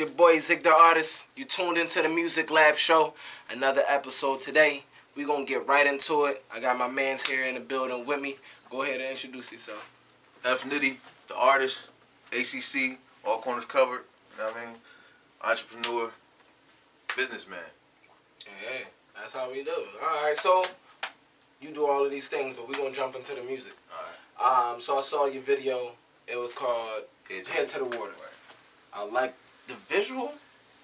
your boy Zig the Artist. You tuned into the Music Lab Show. Another episode today. We're going to get right into it. I got my mans here in the building with me. Go ahead and introduce yourself. F Nitty, the artist, ACC, all corners covered, you know what I mean? Entrepreneur, businessman. Hey, that's how we do it. Alright, so you do all of these things, but we're going to jump into the music. Alright. So I saw your video. It was called Head to the Water. Right. I like the visual.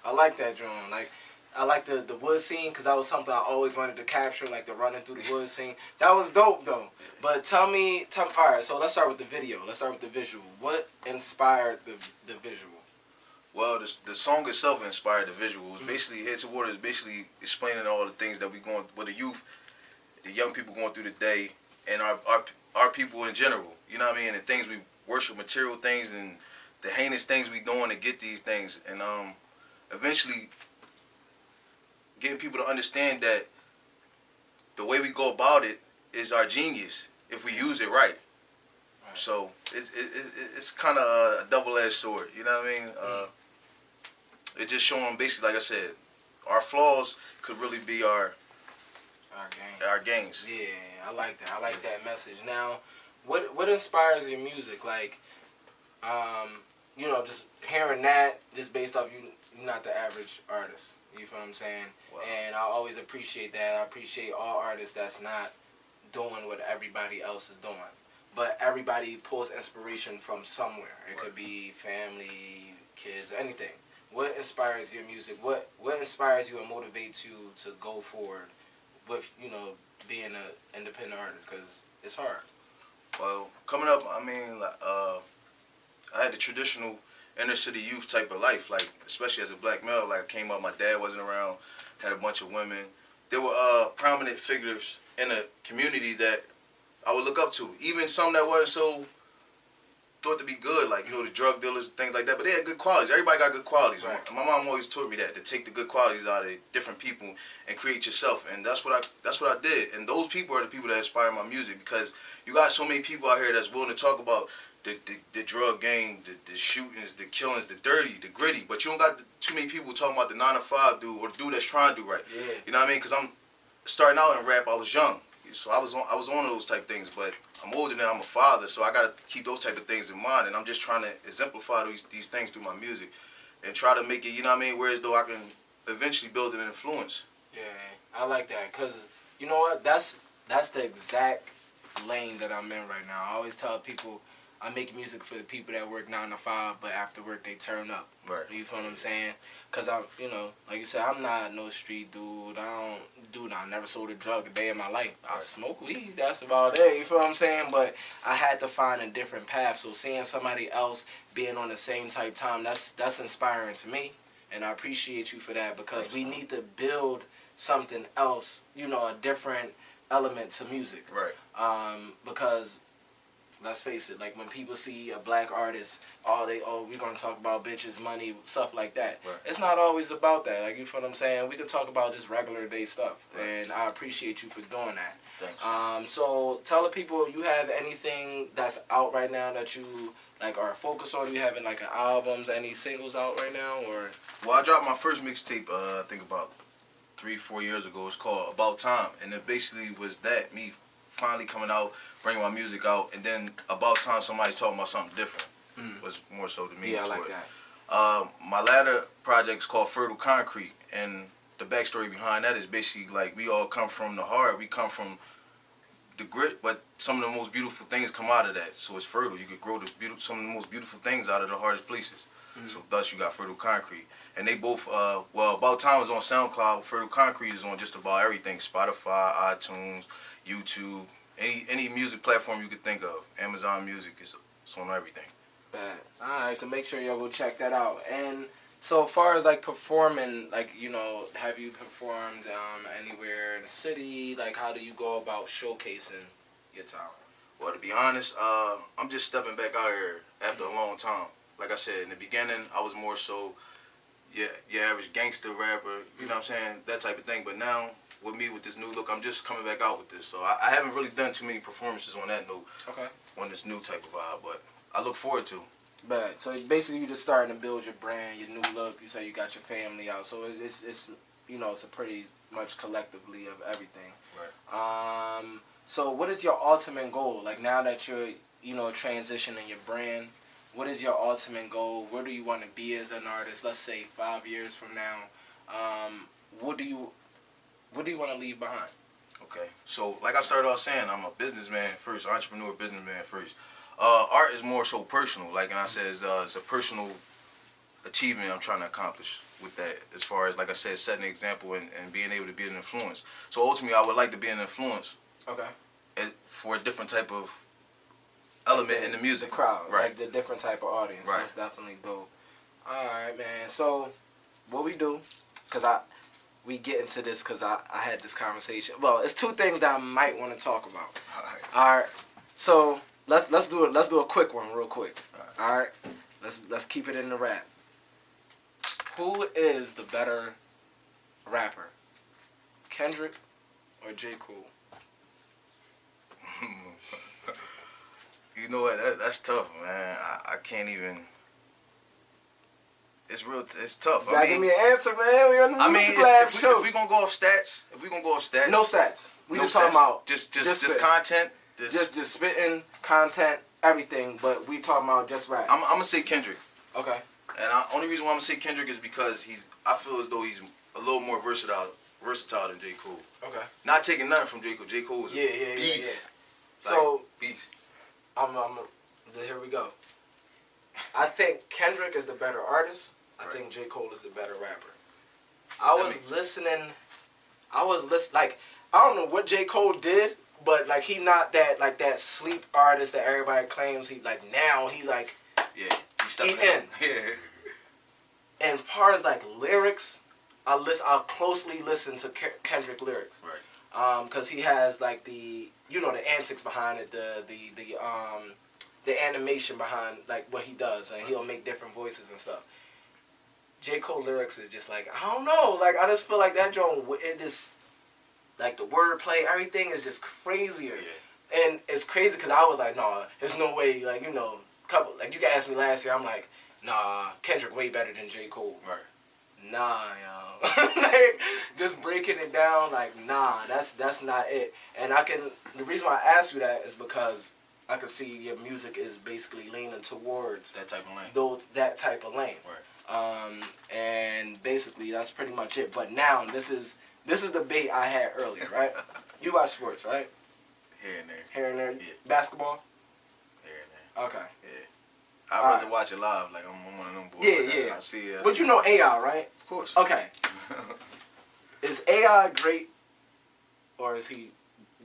I like that drawing. Like, I like the wood scene because that was something I always wanted to capture, like the running through the wood scene. That was dope though. But tell me, all right. So let's start with the video. Let's start with the visual. What inspired the visual? Well, the song itself inspired the visual. It was basically Head to Water is basically explaining all the things that we going with the youth, the young people going through the day, and our people in general. You know what I mean? And things we worship, material things, and the heinous things we doing to get these things, and eventually getting people to understand that the way we go about it is our genius if we use it right. So it's kind of a double-edged sword. You know what I mean? It just showing basically, like I said, our flaws could really be our gains. Yeah, I like that. I like that message. Now, what inspires your music? Like, you know, just hearing that, just based off you're not the average artist. You feel what I'm saying? Wow. And I always appreciate that. I appreciate all artists that's not doing what everybody else is doing. But everybody pulls inspiration from somewhere. It could be family, kids, anything. What inspires your music? What inspires you and motivates you to go forward with, you know, being an independent artist? Because it's hard. Well, coming up, I mean, I had the traditional inner city youth type of life, like especially as a black male. Like I came up, my dad wasn't around, had a bunch of women. There were prominent figures in the community that I would look up to, even some that wasn't so thought to be good, like, you know, the drug dealers, things like that. But they had good qualities. Everybody got good qualities. Right. My mom always taught me that, to take the good qualities out of different people and create yourself. And that's what I did. And those people are the people that inspire my music, because you got so many people out here that's willing to talk about the drug game, the shootings, the killings, the dirty, the gritty. But you don't got too many people talking about the 9-to-5 dude or the dude that's trying to do right. Yeah. You know what I mean? Because I'm starting out in rap, I was young. So I was on those type things, but I'm older now, I'm a father, so I gotta keep those type of things in mind, and I'm just trying to exemplify these things through my music and try to make it, you know what I mean, whereas though I can eventually build an influence. Yeah, I like that, because you know what, that's the exact lane that I'm in right now. I always tell people I make music for the people that work 9 to 5, but after work they turn up. Right. You feel what I'm saying? Because I'm, you know, like you said, I'm not no street dude. I never sold a drug a day in my life. I smoke weed, that's about it. You feel what I'm saying? But I had to find a different path. So seeing somebody else being on the same type time, that's inspiring to me. And I appreciate you for that, because we need to build something else, you know, a different element to music. Right. Because let's face it, like when people see a black artist, we're gonna talk about bitches, money, stuff like that. Right. It's not always about that. Like, you feel what I'm saying? We could talk about just regular day stuff, and I appreciate you for doing that. Thanks. So tell the people, you have anything that's out right now that you like are focused on? You having like an albums, any singles out right now, or? Well, I dropped my first mixtape, I think about 3-4 years ago. It's called About Time, and it basically was that, me finally coming out, bringing my music out, and then about time somebody talking about something different was more so to me. Yeah, I like that. My latter project is called Fertile Concrete, and the backstory behind that is basically like we all come from the heart, we come from the grit, but some of the most beautiful things come out of that. So it's fertile. You could grow some of the most beautiful things out of the hardest places. So thus you got Fertile Concrete. And they both, well, About Time is on SoundCloud. Fertile Concrete is on just about everything. Spotify, iTunes, YouTube, any music platform you could think of. Amazon Music, it's on everything. Bad. Alright, so make sure y'all go check that out. And so as far as like performing, like, you know, have you performed anywhere in the city? Like, how do you go about showcasing your talent? Well, to be honest, I'm just stepping back out here after a long time. Like I said, in the beginning, I was more so your average gangster rapper, you know what I'm saying, that type of thing. But now, with me, with this new look, I'm just coming back out with this. So I haven't really done too many performances on that note, on this new type of vibe, but I look forward to. But so basically, you just starting to build your brand, your new look. You say you got your family out, so it's you know, it's a pretty much collectively of everything. Right. So what is your ultimate goal? Like now that you're, you know, transitioning your brand, what is your ultimate goal? Where do you want to be as an artist? Let's say 5 years from now. What do you want to leave behind? Okay, so like I started off saying, I'm a businessman first, entrepreneur, businessman first. Art is more so personal, like, and I said, it's a personal achievement I'm trying to accomplish with that, as far as, like I said, setting an example and being able to be an influence. So ultimately, I would like to be an influence. Okay. For a different type of element in the music. The crowd, right? Like the different type of audience. Right. That's definitely dope. All right, man. So what we do, cause we get into this because I had this conversation. Well, it's two things that I might want to talk about. All right. So let's do it. Let's do a quick one, real quick. All right. Let's keep it in the rap. Who is the better rapper, Kendrick or J.Cole? You know what? That's tough, man. I can't even. It's real. It's tough. You gotta give me an answer, man. We on the Music Lab Show. If we gonna go off stats, no stats. We no just stats. talking about just content. Just spitting content, everything. But we talking about just rap. I'm gonna say Kendrick. Okay. And only reason why I'm gonna say Kendrick is because I feel as though he's a little more versatile than J.Cole. Okay. Not taking nothing from J.Cole. J.Cole is a beast. Yeah. So beast. Here we go. I think Kendrick is the better artist. I think J.Cole is the better rapper. I was listening, like, I don't know what J.Cole did, but like he not that like that sleep artist that everybody claims he like now he like he in. Yeah. And as far as like lyrics, I'll closely listen to Kendrick lyrics. Right. Because he has like the antics behind it, the animation behind like what he does, and he'll make different voices and stuff. J.Cole lyrics is just like, I don't know, like I just feel like that joint, it just like the wordplay, everything is just crazier. Yeah. And it's crazy because I was like, nah, there's no way, like, you know, like you guys asked me last year, I'm like, nah, Kendrick way better than J.Cole. Right. Nah, yo. Like, just breaking it down, like, nah, that's not it. And the reason why I asked you that is because I could see your music is basically leaning towards that type of lane. That type of lane. Right. And basically that's pretty much it. But now this is the bait I had earlier, right? You watch sports, right? Here and there. Yeah. Basketball? Here and there. Okay. Yeah. I'd rather watch it live. Like I'm one of them boys. Yeah. I see it. But you know AI, right? Of course. Okay. Is AI great or is he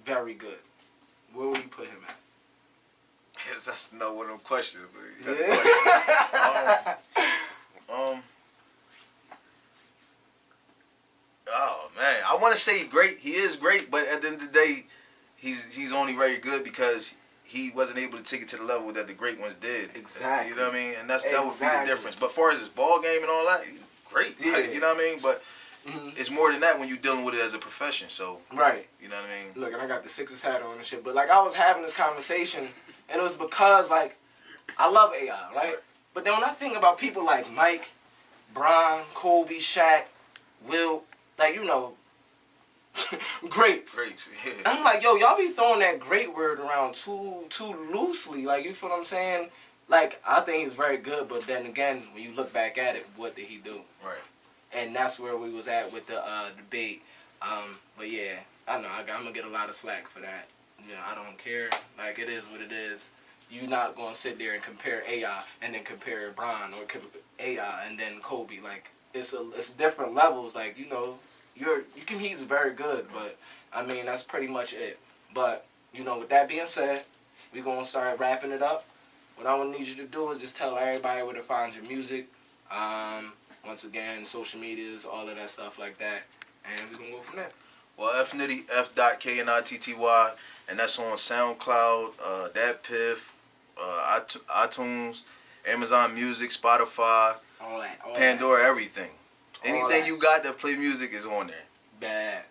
very good? Where would you put him at? Yes, that's not one of them questions, dude. Yeah. Oh man, I want to say great. He is great, but at the end of the day, he's only very good because he wasn't able to take it to the level that the great ones did. Exactly. You know what I mean? And that would be the difference. But as far as his ball game and all that, he's great. Yeah. Like, you know what I mean? But it's more than that when you're dealing with it as a profession. So right. You know what I mean? Look, and I got the Sixers hat on and shit, but like I was having this conversation, and it was because like I love AI, right? But then when I think about people like Mike, Bron, Kobe, Shaq, Will, like you know, greats. Greats, yeah. I'm like, yo, y'all be throwing that great word around too loosely. Like, you feel what I'm saying? Like, I think he's very good, but then again, when you look back at it, what did he do? Right. And that's where we was at with the debate. But yeah, I know I'm gonna get a lot of slack for that. You know, I don't care. Like, it is what it is. You're not gonna sit there and compare AI and then compare Bron or AI and then Kobe. Like, it's different levels. Like, you know, he's very good, but I mean that's pretty much it. But you know, with that being said, we're gonna start wrapping it up. What I want to need you to do is just tell everybody where to find your music. Once again, social medias, all of that stuff like that, and we're gonna go from there. Well, F-Nitty, F.Knitty, and that's on SoundCloud, DatPiff, iTunes, Amazon Music, Spotify, All that. Pandora, everything. Anything you got that play music is on there. Bad.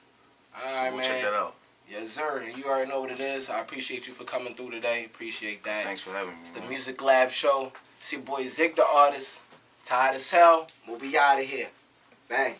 All So right, we'll man. check that out. Yes, sir. And you already know what it is. I appreciate you for coming through today. Appreciate that. Thanks for having me. It's the Music Lab Show. It's your boy Zig the artist. Tired as hell. We'll be out of here. Bang.